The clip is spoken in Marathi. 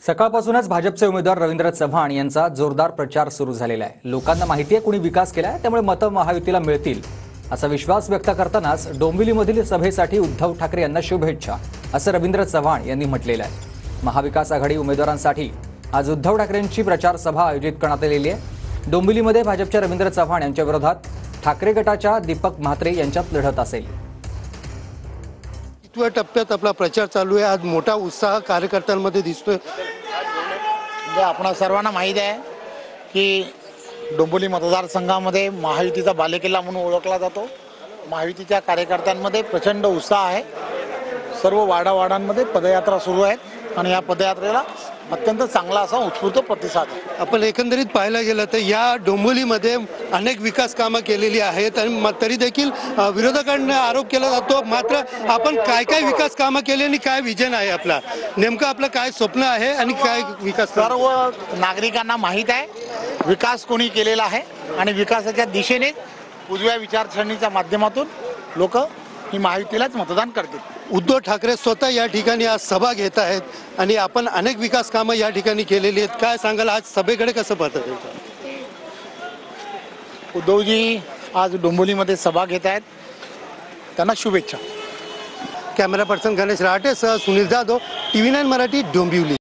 सकाळपासूनच भाजपचे उमेदवार रवींद्र चव्हाण यांचा जोरदार प्रचार सुरू झालेला आहे। लोकांना माहिती आहे कुणी विकास केलाय, त्यामुळे मतं महायुतीला मिळतील असा विश्वास व्यक्त करतानाच डोंबिवलीमधील सभेसाठी उद्धव ठाकरे यांना शुभेच्छा असं रवींद्र चव्हाण यांनी म्हटलेलं आहे। महाविकास आघाडी उमेदवारांसाठी आज उद्धव ठाकरेंची प्रचार सभा आयोजित करण्यात आलेली आहे। डोंबिवलीमध्ये भाजपच्या रवींद्र चव्हाण यांच्या विरोधात ठाकरे गटाच्या दीपक म्हात्रे यांच्यात लढत असेल। टप्प्यात आपला प्रचार चालू आहे। आज मोठा उत्साह कार्यकर्त्यांमध्ये दिसतोय। आपणा सर्वांना माहिती आहे की डोंबिवली मतदारसंघामध्ये महायुतीचा बालेकिल्ला म्हणून ओळखला जातो। महायुतीच्या कार्यकर्त्यांमध्ये प्रचंड उत्साह आहे। सर्व वाडावाडांमध्ये पदयात्रा सुरू आहेत आणि या पदयात्रेला अत्यंत चांगला असा उत्स्फूर्त प्रतिसाद आहे। आपण एकंदरीत पाहायला गेलं तर या डोंबिवलीमध्ये अनेक विकास कामं केलेली आहेत आणि तरी देखील विरोधकांना आरोप केला जातो। मात्र आपण काय काय विकास कामं केली आणि काय विजन आहे आपला, नेमकं आपलं काय स्वप्न आहे आणि काय विकास? सर्व नागरिकांना माहीत आहे विकास कोणी केलेला आहे आणि विकासाच्या दिशेने उजव्या विचारसरणीच्या माध्यमातून लोक ही महायुतीलाच मतदान करतील। उद्धव ठाकरे स्वतः या ठिकाणी आज सभा घेत आहेत आणि आपण अनेक विकास कामं या ठिकाणी केलेली आहेत। काय सांगाल, आज सभेकडे कसं पाहतात? उद्धवजी आज डोंबिवलीमध्ये सभा घेत आहेत, त्यांना शुभेच्छा। कॅमेरा पर्सन गणेश राहटे सह सुनील जाधव, TV9 मराठी, डोंबिवली।